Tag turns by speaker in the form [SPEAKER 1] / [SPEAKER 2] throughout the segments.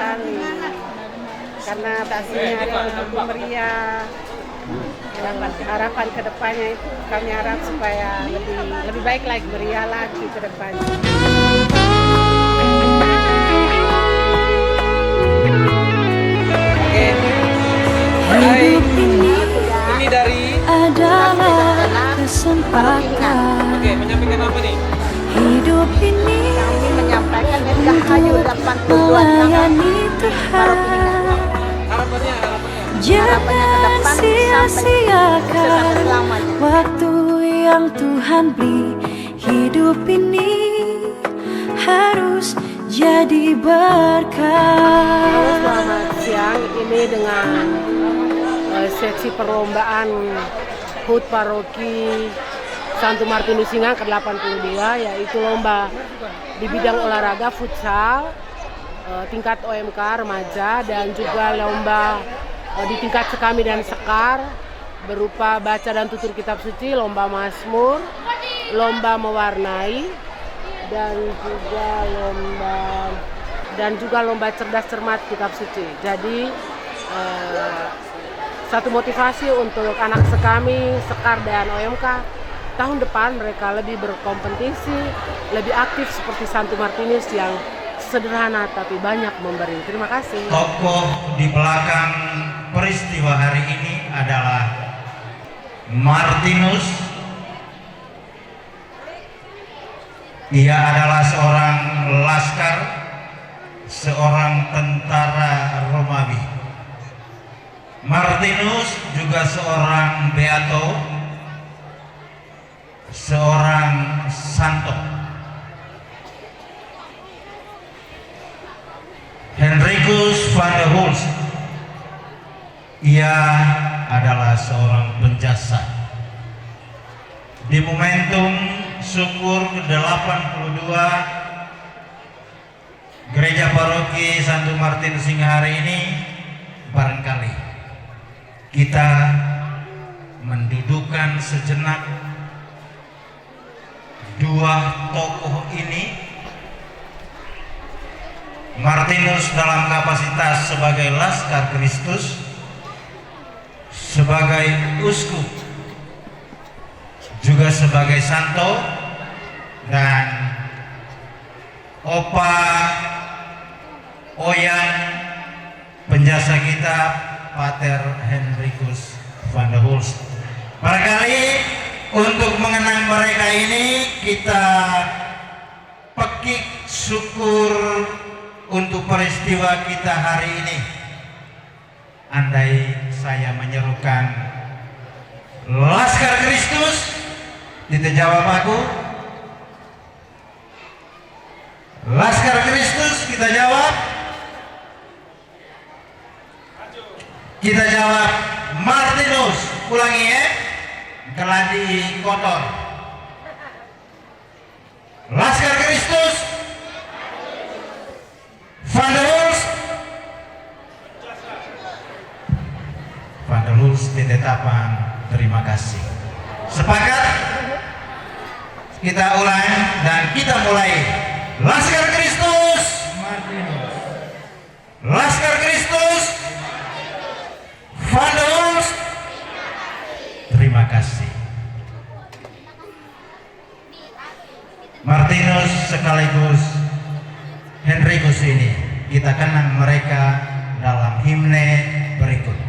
[SPEAKER 1] sekali karena taksinya ada untuk meriah. Harapan ke depannya itu kami harap supaya lebih baik lagi, meriah lagi ke depannya.
[SPEAKER 2] Hidup ini dari adalah kesempatan.
[SPEAKER 3] Oke, menyampaikan apa nih?
[SPEAKER 2] Hidup ini
[SPEAKER 1] Kami menyampaikan Dirgahayu 82
[SPEAKER 2] melayani Tuhan.
[SPEAKER 3] Harapannya.
[SPEAKER 2] Jangan sia-siakan waktu yang Tuhan beri. Hidup ini harus jadi berkah.
[SPEAKER 1] Selamat siang, ini dengan seksi perlombaan HUT Paroki Santo Martinus Singa ke-82, yaitu lomba di bidang olahraga futsal tingkat OMK remaja dan juga lomba di tingkat sekami dan sekar berupa baca dan tutur kitab suci, lomba mazmur, lomba mewarnai dan juga lomba cerdas cermat kitab suci. Jadi satu motivasi untuk anak sekami, sekar dan OMK tahun depan mereka lebih berkompetisi, lebih aktif seperti Santo Martinus yang sederhana tapi banyak memberi. Terima kasih.
[SPEAKER 4] Tokoh di belakang peristiwa hari ini adalah Martinus. Ia adalah seorang laskar, seorang tentara Romawi. Martinus juga seorang beato, seorang santo. Henricus van der Hulst, ia adalah seorang penjasa. Di momentum syukur ke-82 Gereja Paroki Santo Martinus Singa hari ini, barangkali kita mendudukan sejenak dua tokoh ini. Martinus dalam kapasitas sebagai Laskar Kristus, sebagai uskup, juga sebagai santo, dan Opa Oyan penjasa kita Pater Henricus van der Hulst. Barangkali untuk mengenang mereka ini kita pekik syukur untuk peristiwa kita hari ini. Andai saya menyerukan Laskar Kristus, tidak jawab aku. Laskar Kristus, kita jawab. Kita jawab Martinus. Ulangi ya, geladi kotor. Laskar Kristus, Van der Hulst, Van der Hulst ditetapan. Terima kasih. Sepakat? Kita ulang dan kita mulai. Laskar Kristus, Martinus. Laskar Kristus, Van der Hulst. Terima kasih. Martinus sekaligus Henricus ini kita kenang mereka dalam himne berikut.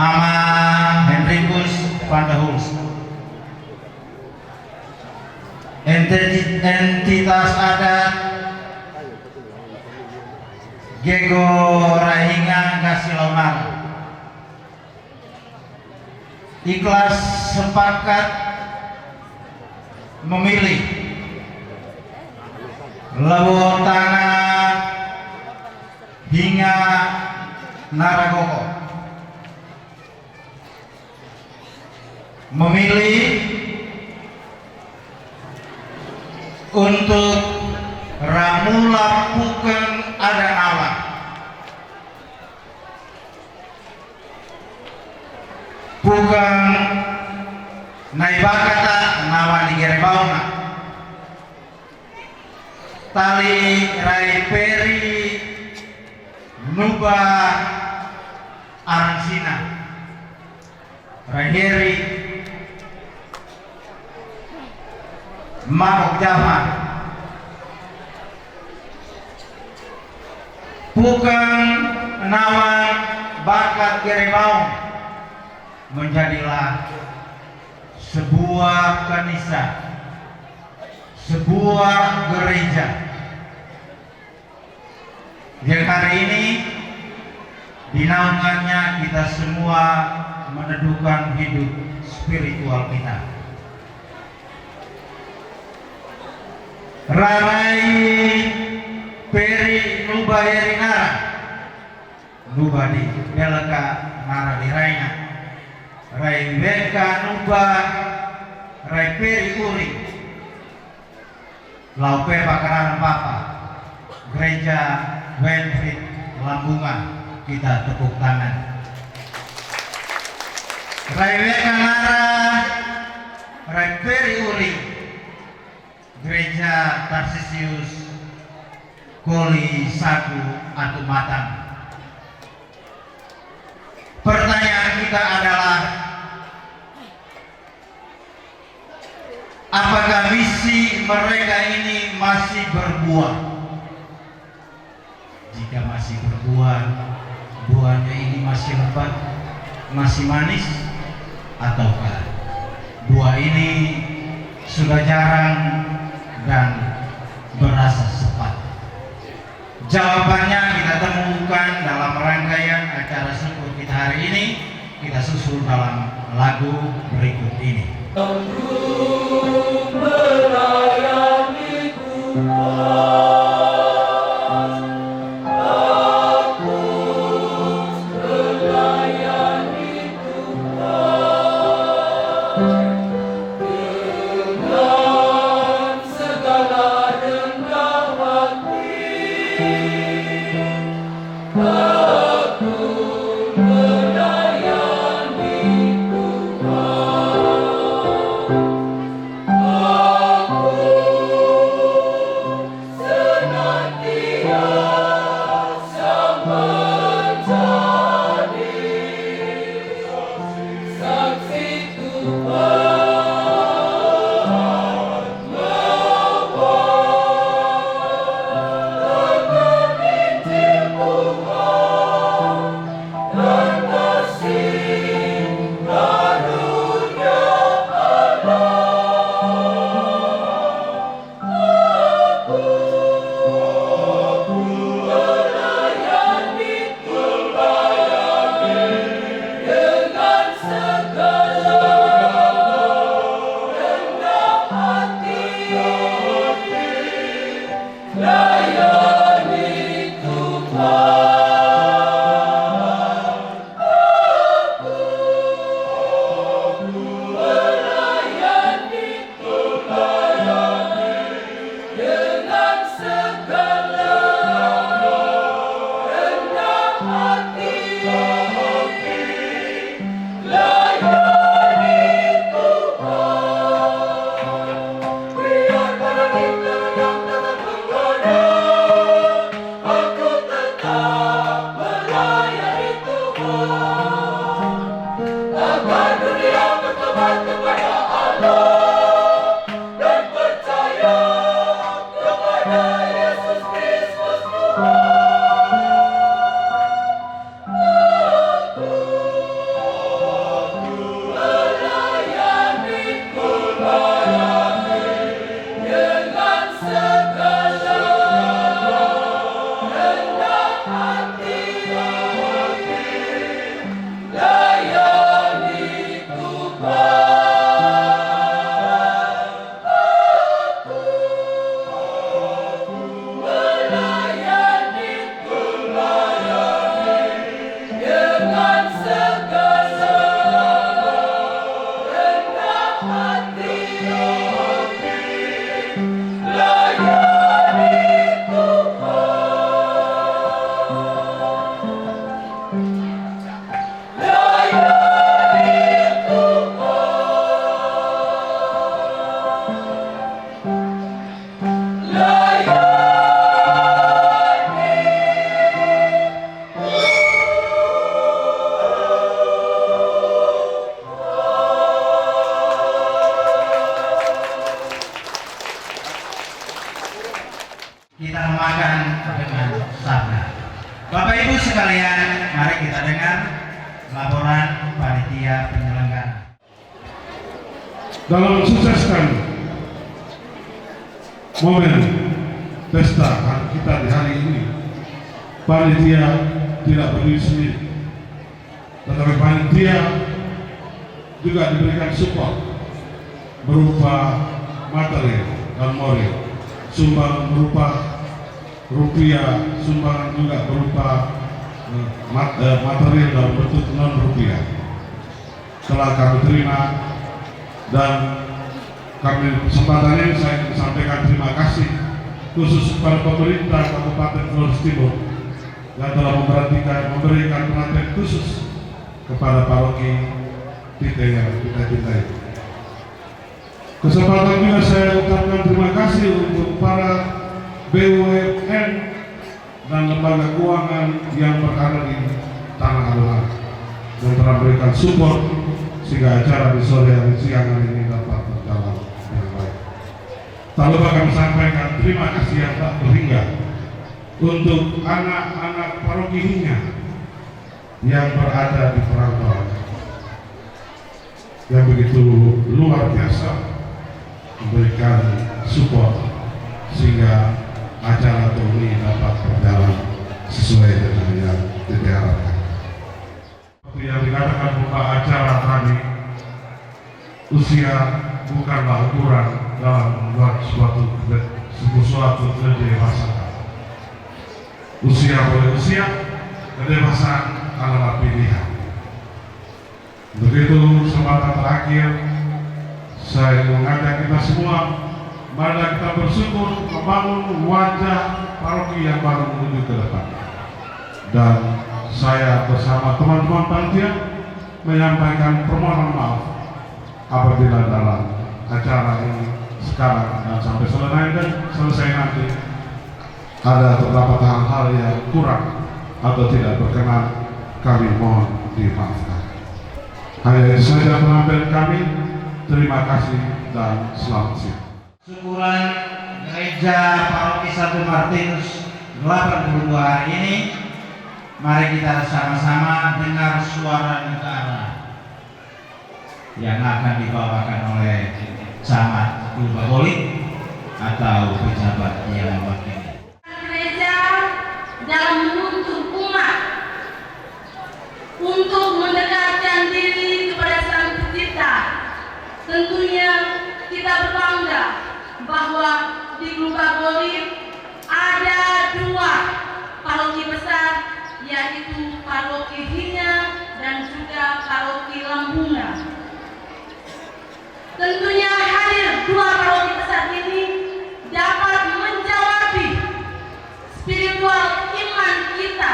[SPEAKER 4] Ama Henrikus van der Hulst. Entitas adat Gego Rahinga Gasilomar ikhlas sepakat memilih Lewo Tanah hingga Naragoko, memilih untuk Ramula Pukeng Adan Awan, Pukeng Naibakata Nawa Digerebauna, Tali Rai Peri Nuba Aransina, Raheri Mabok Jama, Pukeng Nawan Bakat Gerebaung menjadilah sebuah kanisa, sebuah gereja yang hari ini di naungannya kita semua meneduhkan hidup spiritual kita. Rarai Peri Nuba Yerinara Nuba di Belaka Nara di Raina, Rai Beka Nuba Rai Peri Uri Laupe Bakaran Papa Gereja Winfried Lambungan, kita tepuk tangan. Rai Beka Nara Rai Peri Uri Gereja Tarsisius Koli Sagu Atu Matang. Pertanyaan kita adalah, apakah misi mereka ini masih berbuah? Jika masih berbuah, buahnya ini masih lebat, masih manis, ataukah buah ini sudah jarang dan berasa sepat? Jawabannya kita temukan dalam rangkaian acara syukur kita hari ini. Kita susul dalam lagu berikut ini. panitia penyelenggara.
[SPEAKER 5] Dalam mensukseskan momen pesta kita di hari ini, panitia tidak berdiri sendiri, tetapi panitia juga diberikan support berupa materi dan moral, sumbang berupa rupiah, sumbangan juga berupa material dalam bentuk non rupiah telah kami terima, dan kami kesempatan ini saya sampaikan terima kasih khusus kepada pemerintah Kabupaten Flores Timur yang telah memberikan perhatian khusus kepada paroki kita yang kita cintai. Kesempatan juga saya ucapkan terima kasih untuk para BUMN dan lembaga keuangan yang berada di Tanah Abang yang telah memberikan support sehingga acara di sore hari siang hari ini dapat berjalan dengan baik. Tak lupa kami sampaikan terima kasih yang tak terhingga untuk anak-anak paroki Hinga yang berada di perantauan yang begitu luar biasa memberikan support sehingga acara ini dapat berjalan sesuai dengan yang diharapkan. Seperti yang dikatakan bahwa acara tadi, usia bukanlah ukuran dalam membuat suatu kedewasaan. Usia boleh usia, kedewasaan adalah pilihan. Begitu kesempatan terakhir, saya mengajak kita semua, mari kita bersyukur membangun wajah paroki yang baru menuju ke depan. Dan saya bersama teman-teman panitia menyampaikan permohonan maaf apabila dalam acara ini sekarang dan sampai selesai nanti ada beberapa hal-hal yang kurang atau tidak berkenan, kami mohon dimaafkan. Hanya itu saja penampilan kami. Terima kasih dan selamat siang.
[SPEAKER 4] Syukuran Gereja Paroki Santo Martinus 82 hari ini, mari kita sama-sama dengar suara negara yang akan dibawakan oleh camat Kulbaholik atau pejabat yang mewakili.
[SPEAKER 6] Gereja dalam menuntut umat untuk mendekatkan diri kepada Sang Pencipta. Tentunya kita berbangga bahwa di Kulbaholik ada dua paroki besar, yaitu Paroki Hinga dan juga Paroki Lambunga. Tentunya hadir dua paroki besar ini dapat menjawabi spiritual iman kita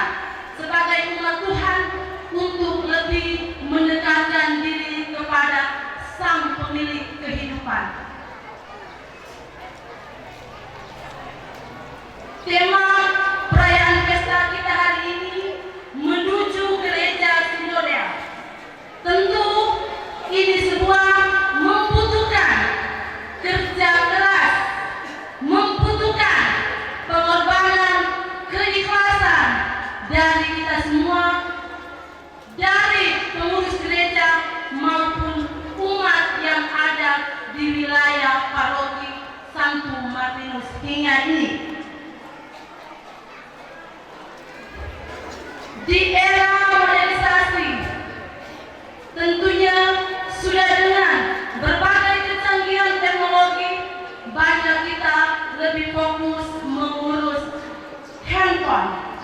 [SPEAKER 6] sebagai umat Tuhan untuk lebih mendekatkan diri kepada Sang Pemilik kehidupan. Tema perayaan pesta kita hari ini menuju gereja sinodal. Tentu ini sebuah membutuhkan kerja keras, membutuhkan pengorbanan, keikhlasan dari kita semua, dari pengurus gereja maupun umat yang ada di wilayah paroki Santo Martinus Hinga ini. Di era modernisasi, tentunya sudah dengan berbagai kecanggihan teknologi, banyak kita lebih fokus mengurus handphone.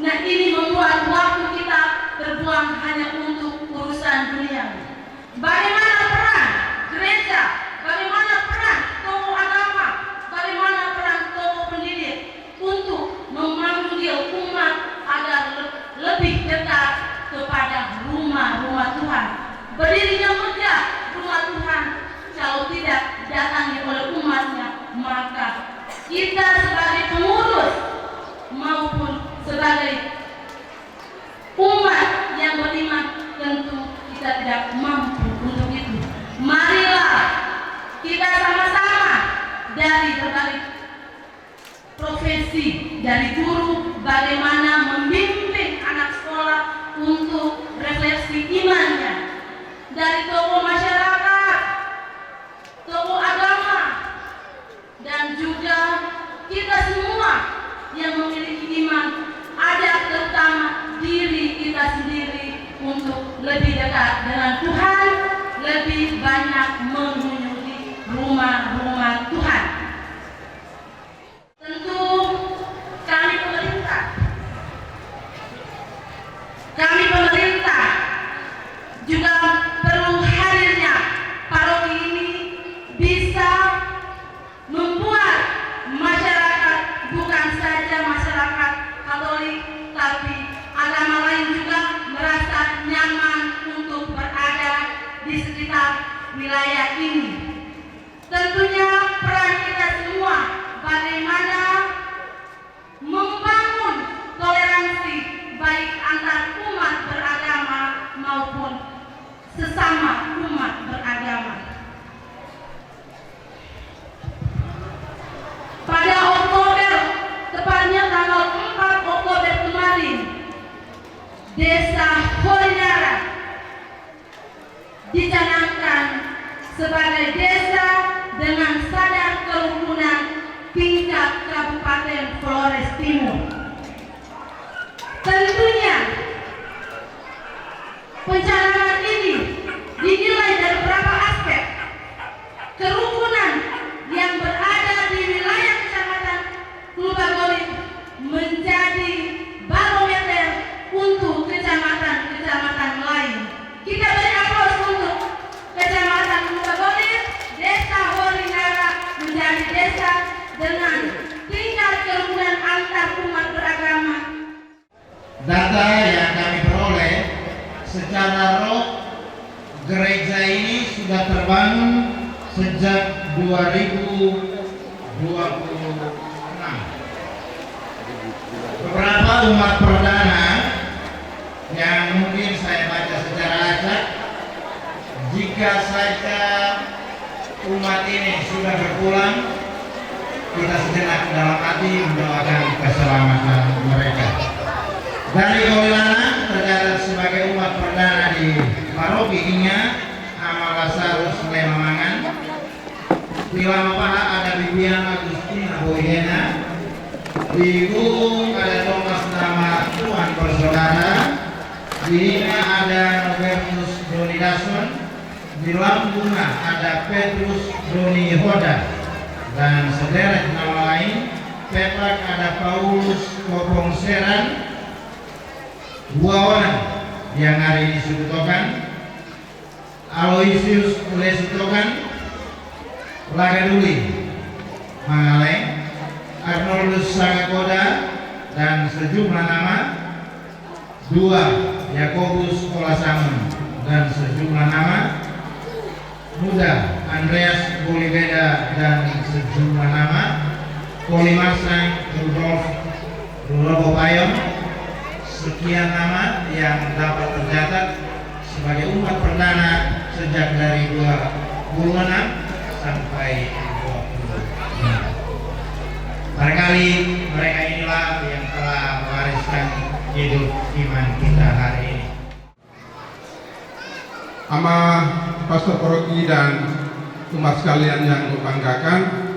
[SPEAKER 6] Nah, ini membuat waktu kita terbuang hanya untuk urusan dunia. Bagaimana peran gereja, bagaimana peran tokoh agama, bagaimana peran tokoh pendidik untuk memanggil umat agar lebih dekat kepada rumah-rumah Tuhan. Berdirinya megah rumah Tuhan, kalau tidak datangi oleh umatnya, maka kita sebagai pengurus maupun sebagai umat yang beriman tentu kita tidak mampu untuk itu. Marilah kita sama-sama dari berbagai profesi, dari guru, bagaimana membimbing anak sekolah untuk refleksi imannya, dari tokoh masyarakat, tokoh agama, dan juga kita semua yang memiliki iman, ajak terutama diri kita sendiri untuk lebih dekat dengan Tuhan, lebih banyak mengunjungi rumah-rumah Tuhan. Tentu kami pemerintah juga perlu hadirnya paroki ini bisa membuat masyarakat, bukan saja masyarakat Katolik, tapi agama lain juga merasa nyaman untuk berada di sekitar wilayah ini. Tentunya peran kita semua bagaimana membangun toleransi baik antar umat beragama maupun sesama umat beragama. Pada Oktober, tepatnya tanggal 4 Oktober kemarin, Desa Horinara dicanangkan sebagai desa dengan sadar kerukunan tingkat Kabupaten Flores Timur. Tentunya pencalonan ini dinilai dari beberapa aspek. Kerukunan yang berada di wilayah Kecamatan Klubagolit menjadi barometer untuk kecamatan-kecamatan lain. Kita beri aplaus untuk Kecamatan Klubagolit, Desa Horinara menjadi desa dengan tingkat kerukunan antar umat beragama.
[SPEAKER 4] Data yang kami peroleh secara roh, gereja ini sudah terbangun sejak 2026. Beberapa umat perdana yang mungkin saya baca secara acak, jika saja umat ini sudah berpulang, kita sejenak dalam hati mendoakan keselamatan mereka. Dari Kowilana tercatat sebagai umat perdana di paroki Inya, Amal Lasarus Lemamangan. Di Lamapaha ada Bibian Agustina Boyena. Di Gung ada Thomas nama Tuhan Bersaudara. Di Hina ada Nobertus Doni Dason. Di Lambunga ada Petrus Doni Hoda. Dan sederet nama lain, Pepak ada Paulus Kopong Seran. Dua orang yang hari ini Sudutokan, Aloysius Lesutokan, Lagaduli Mangaleng, Arnoldus Sangakoda, dan sejumlah nama, dua Yakobus Kolasamun, dan sejumlah nama, Muda Andreas Boliveda, dan sejumlah nama, Polimasang Rudolf Rulobopayom. Sekian nama yang dapat tercatat sebagai umat perdana sejak dari 26 sampai 20. Barangkali mereka inilah yang telah mewariskan hidup iman kita hari ini.
[SPEAKER 5] Ama pastor paroki dan umat sekalian yang kubanggakan,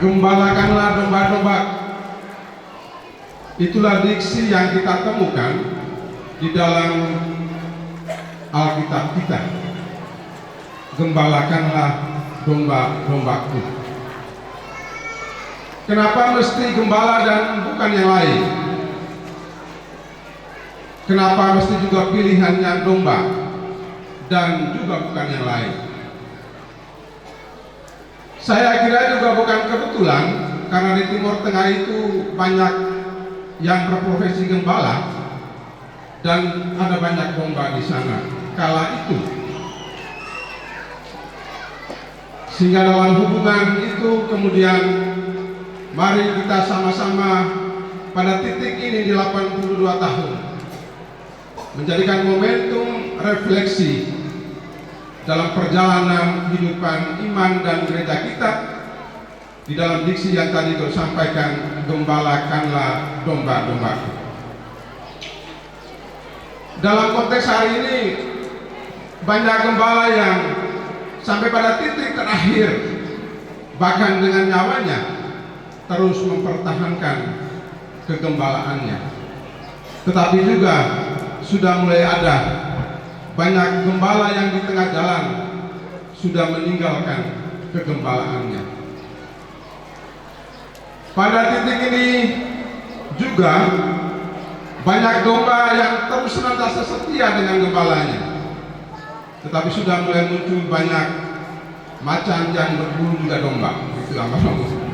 [SPEAKER 5] gembalakanlah domba-domba. Itulah diksi yang kita temukan di dalam Alkitab kita. Gembalakanlah domba-dombaku. Kenapa mesti gembala dan bukan yang lain? Kenapa mesti juga pilihannya domba dan juga bukan yang lain? Saya kira juga bukan kebetulan, karena di Timur Tengah itu banyak yang berprofesi gembala dan ada banyak domba di sana kala itu. Sehingga dalam hubungan itu kemudian mari kita sama-sama pada titik ini di 82 tahun menjadikan momentum refleksi dalam perjalanan kehidupan iman dan gereja kita di dalam diksi yang tadi saya sampaikan, gembalakanlah domba-dombaku. Dalam konteks hari ini banyak gembala yang sampai pada titik terakhir bahkan dengan nyawanya terus mempertahankan kegembalaannya. Tetapi juga sudah mulai ada banyak gembala yang di tengah jalan sudah meninggalkan kegembalaannya. Pada titik ini juga banyak domba yang terus senantiasa setia dengan gembalanya. Tetapi sudah mulai muncul banyak macan yang berburu juga domba. Itulah maksudnya.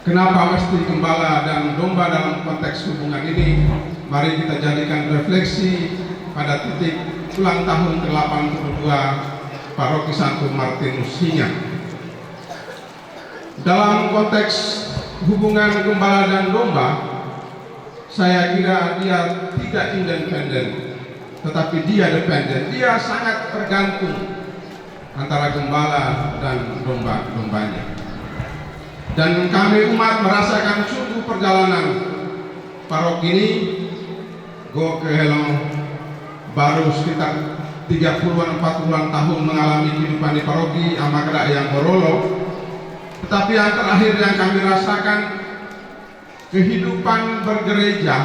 [SPEAKER 5] Kenapa mesti gembala dan domba dalam konteks hubungan ini? Mari kita jadikan refleksi pada titik ulang tahun ke-82 Paroki Santo Martinus Hinga. Dalam konteks hubungan gembala dan domba, saya kira dia tidak independen, tetapi dia dependen. Dia sangat bergantung antara gembala dan domba-dombanya. Dan kami umat merasakan sungguh perjalanan paroki ini. Go ke Helong baru sekitar 30-an 40-an tahun mengalami kehidupan di paroki Amakra yang Borolo. Tetapi yang terakhir yang kami rasakan, kehidupan bergereja,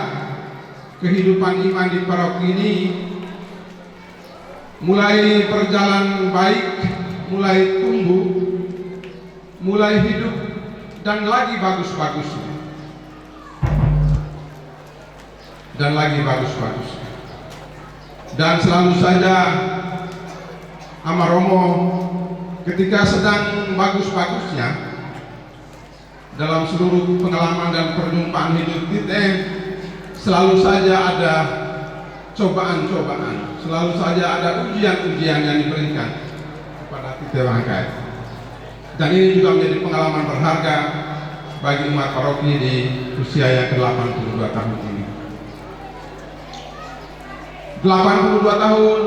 [SPEAKER 5] kehidupan iman di paroki ini mulai berjalan baik, mulai tumbuh, mulai hidup dan lagi bagus-bagus. Dan lagi bagus-bagus. Dan selalu saja Amaromo ketika sedang bagus-bagusnya dalam seluruh pengalaman dan perjumpaan hidup kita, selalu saja ada cobaan-cobaan, selalu saja ada ujian-ujian yang diberikan kepada kita bangkai. Dan ini juga menjadi pengalaman berharga bagi umat paroki di usia yang ke-82 tahun ini. 82 tahun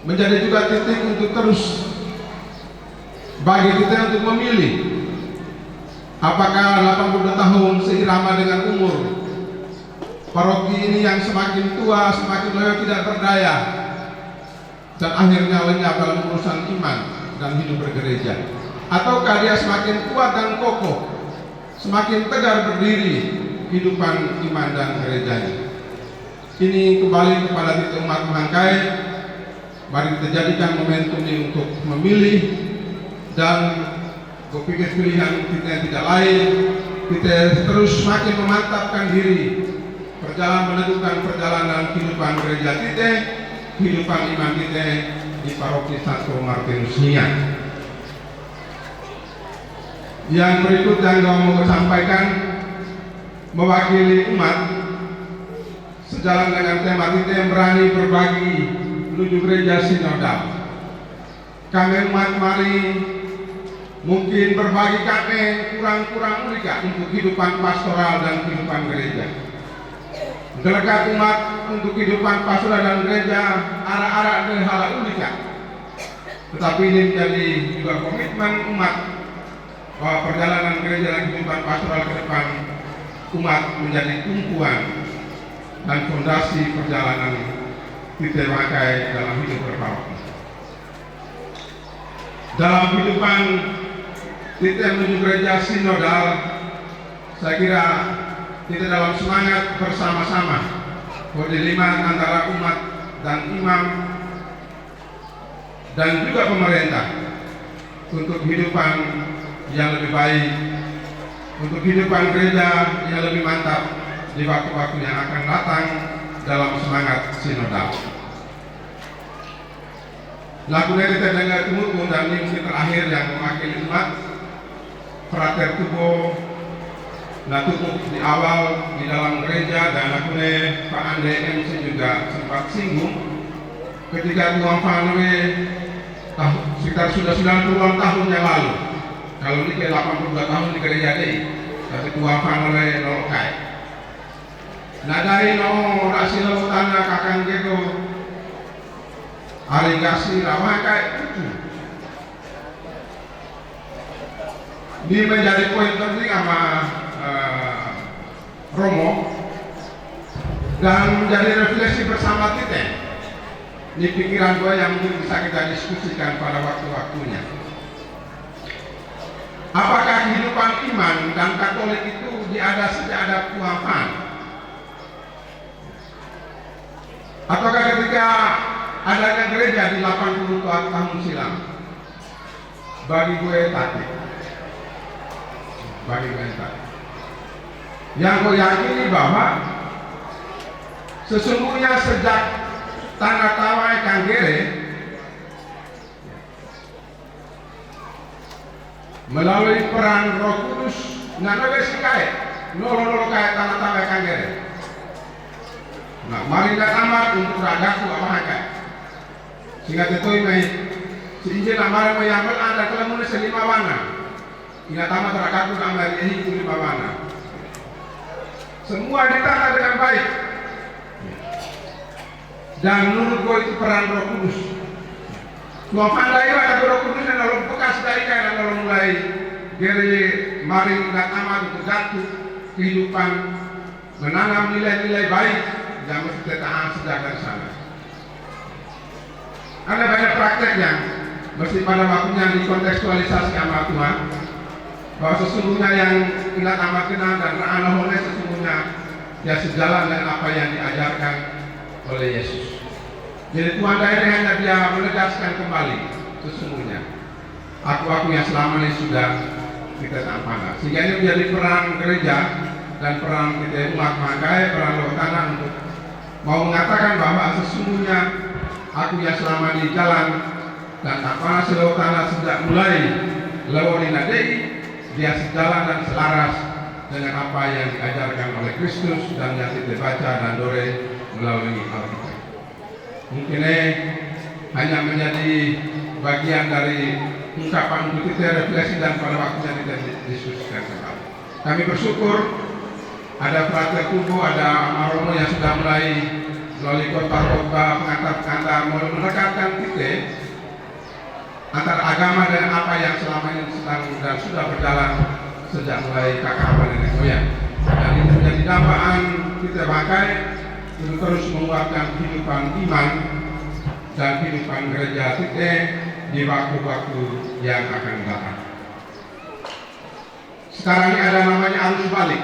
[SPEAKER 5] menjadi juga titik untuk terus bagi kita untuk memilih apakah 82 tahun seirama dengan umur paroki ini yang semakin tua, semakin loyo tidak berdaya dan akhirnya lenyap dalam urusan iman dan hidup bergereja, ataukah dia semakin kuat dan kokoh, semakin tegar berdiri kehidupan iman dan gerejanya. Ini kembali kepada kita umat Mangkai. Mari kita jadikan momentum ini untuk memilih, dan kupikir pilihan kita yang tidak lain, kita terus semakin memantapkan diri menentukan perjalanan kehidupan gereja kita, kehidupan iman kita di Paroki Santo Martinus Hinga. Yang berikut yang mau sampaikan mewakili umat sejalan dengan tema kita yang berani berbagi menuju gereja sinodal. Kami umat mari mungkin berbagi kami kurang-kurang mereka untuk kehidupan pastoral dan kehidupan gereja. Delegat umat untuk kehidupan pastoral dan gereja arah-arah dari hal unika. Tetapi ini menjadi juga komitmen umat bahwa perjalanan gereja dan kehidupan pastoral ke depan umat menjadi tumpuan dan fondasi perjalanan kita pakai dalam hidup berparoki. Dalam kehidupan kita menuju gereja sinodal, saya kira kita dalam semangat bersama-sama berdiliman antara umat dan imam dan juga pemerintah untuk kehidupan yang lebih baik, untuk kehidupan gereja yang lebih mantap di waktu-waktu yang akan datang dalam semangat sinodal. Lakukan kita dengar temu dan ini mungkin terakhir yang mewakili umat Frater Tubo. Nah, tutup di awal di dalam gereja dan lakukan Pak Ande MC juga sempat singgung ketika Tuan Fanwe sekitar sudah 90-an tahun yang lalu. Kalau ini ke 82 tahun di gereja ini, tapi Tuan Fanwe nolokai. Nah dari no rasilo tanah kakang gitu hari kasih lama kayak itu. Ini menjadi poin penting sama Romo dan menjadi refleksi bersama kita. Ini pikiran gue yang mungkin bisa kita diskusikan pada waktu-waktunya. Apakah kehidupan iman dan Katolik itu diada sejak ada Tuhan? Ataukah ketika adanya gereja di 80 tahun silam? Bagi gue taktik. Bagi gue taktik. Yang gue yakini bahwa sesungguhnya sejak Tanah Tawai Kanggere melalui peran Roh Kudus nanoge sikai nolo kaya Tanah Tawai Kanggere. Nah, mari nggak amat untuk ragaku apa haka. Sehingga tetoi mai si injil amara mai amal ada kalau mulai selima wana. Ingat amat ragaku amari ini lima wana. Semua ditata dengan baik. Dan menurut gue itu peran Roh Kudus. Tuhan pandai ada Roh Kudus dan lalu bekas dari kanan lalu mulai gere mari nggak amat untuk jatuh kehidupan menanam nilai-nilai baik yang mesti kita tahan sejak dari sana. Ada banyak praktek yang mesti pada waktunya dikontekstualisasi sama Tuhan, bahwa sesungguhnya yang ingat amat kenal dan Allah sesungguhnya ya sejalan dengan apa yang diajarkan oleh Yesus. Jadi Tuhan dari hanya dia menegaskan kembali sesungguhnya aku yang selama ini sudah kita tampana. Sehingga ini menjadi peran gereja dan peran kita umat makai peran loh tanah untuk mau mengatakan bahwa sesungguhnya aku yang selama di jalan dan tampana seluruh tanah sejak mulai lewat nadei dia sejalan dan selaras dengan apa yang diajarkan oleh Kristus dan yang kita baca dan dore melalui Alkitab. Mungkin hanya menjadi bagian dari ungkapan untuk kita refleksi dan pada waktunya kita diskusikan kembali. Kami bersyukur ada Frater Kubo, ada Amaromo yang sudah mulai melalui khotbah-khotbah pengantar-pengantar mulai mendekatkan kita antara agama dan apa yang selama ini sedang dan sudah berjalan sejak mulai kakak abah nenek moyang. Dan itu menjadi dambaan kita pakai untuk terus menguatkan kehidupan iman dan kehidupan gereja kita di waktu-waktu yang akan datang. Sekarang ini ada namanya arus balik.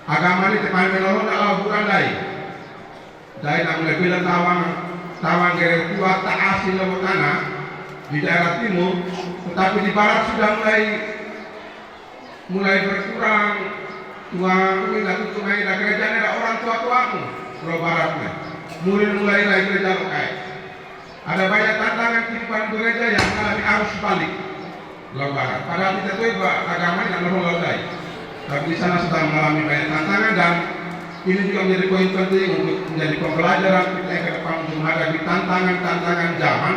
[SPEAKER 5] Agama ini teman menolong adalah bukan dai. Dai nak mulai bila tawang gere kuat tak asli lewat tanah di daerah timur, tetapi di barat sudah mulai berkurang. Tuang ini lalu tunai dah gereja ini ada orang tua-tuamu Pulau Baratnya. Mulai gereja lokai. Ada banyak tantangan kehidupan gereja yang mengalami arus balik Pulau Barat. Padahal kita tahu bahwa agama yang menolong. Tapi di sana sedang mengalami banyak tantangan dan ini juga menjadi poin penting untuk menjadi pembelajaran kita ke depan untuk menghadapi tantangan-tantangan zaman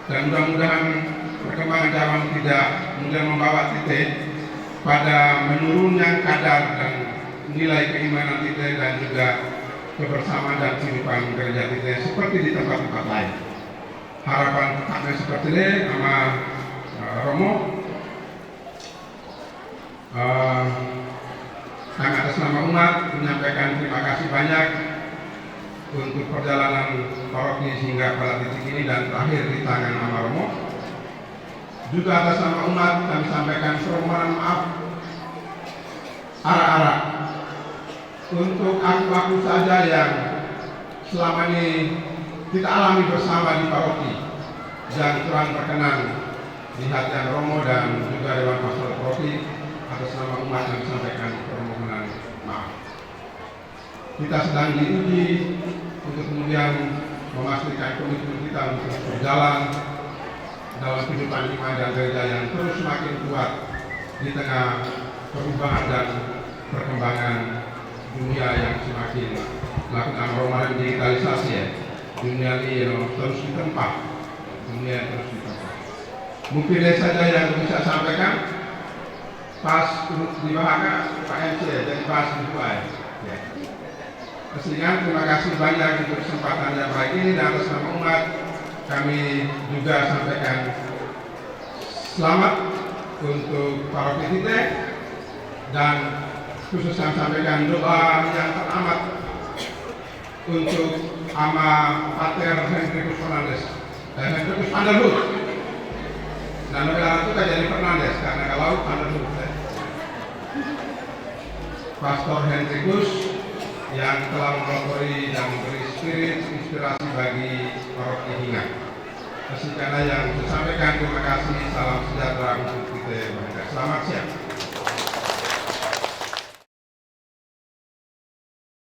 [SPEAKER 5] dan mudah-mudahan perkembangan zaman tidak mudah membawa kita pada menurunnya kadar dan nilai keimanan kita dan juga kebersamaan dan kehidupan gereja kita seperti di tempat-tempat lain. Harapan kami seperti ini sama Romo. Kami atas nama umat menyampaikan terima kasih banyak untuk perjalanan paroki hingga pada titik ini dan terakhir di tangan Ama Romo. Juga atas nama umat kami sampaikan permohonan maaf arah-arah untuk aku saja yang selama ini kita alami bersama di paroki yang kurang berkenan di hati Romo dan juga Dewan Pastoral Paroki. Atas nama umat kami sampaikan permohonan maaf. Kita sedang diuji untuk kemudian memastikan komitmen kita untuk berjalan dalam kehidupan iman dan gereja yang terus semakin kuat di tengah perubahan dan perkembangan dunia yang semakin melakukan aroma digitalisasi ya. Dunia ini terus ditempa. Dunia terus ditempa. Mungkin saja yang bisa sampaikan. Pas di Bahaka Pak MC ya, jadi pas di ya. Keseringan terima kasih banyak untuk kesempatan yang baik ini dan atas nama umat kami juga sampaikan selamat untuk paroki kita dan khusus kami sampaikan doa yang teramat untuk ama Pater Hendrikus Fernandes, Hendrikus van der Hoed. Nah, negara itu kan jadi Fernandes karena kalau van der Hoed. Pastor Hendrikus yang telah melopori dan memberi spirit inspirasi bagi paroki Hinga. Sekian yang saya sampaikan, terima kasih, salam sejahtera untuk kita. Selamat siang.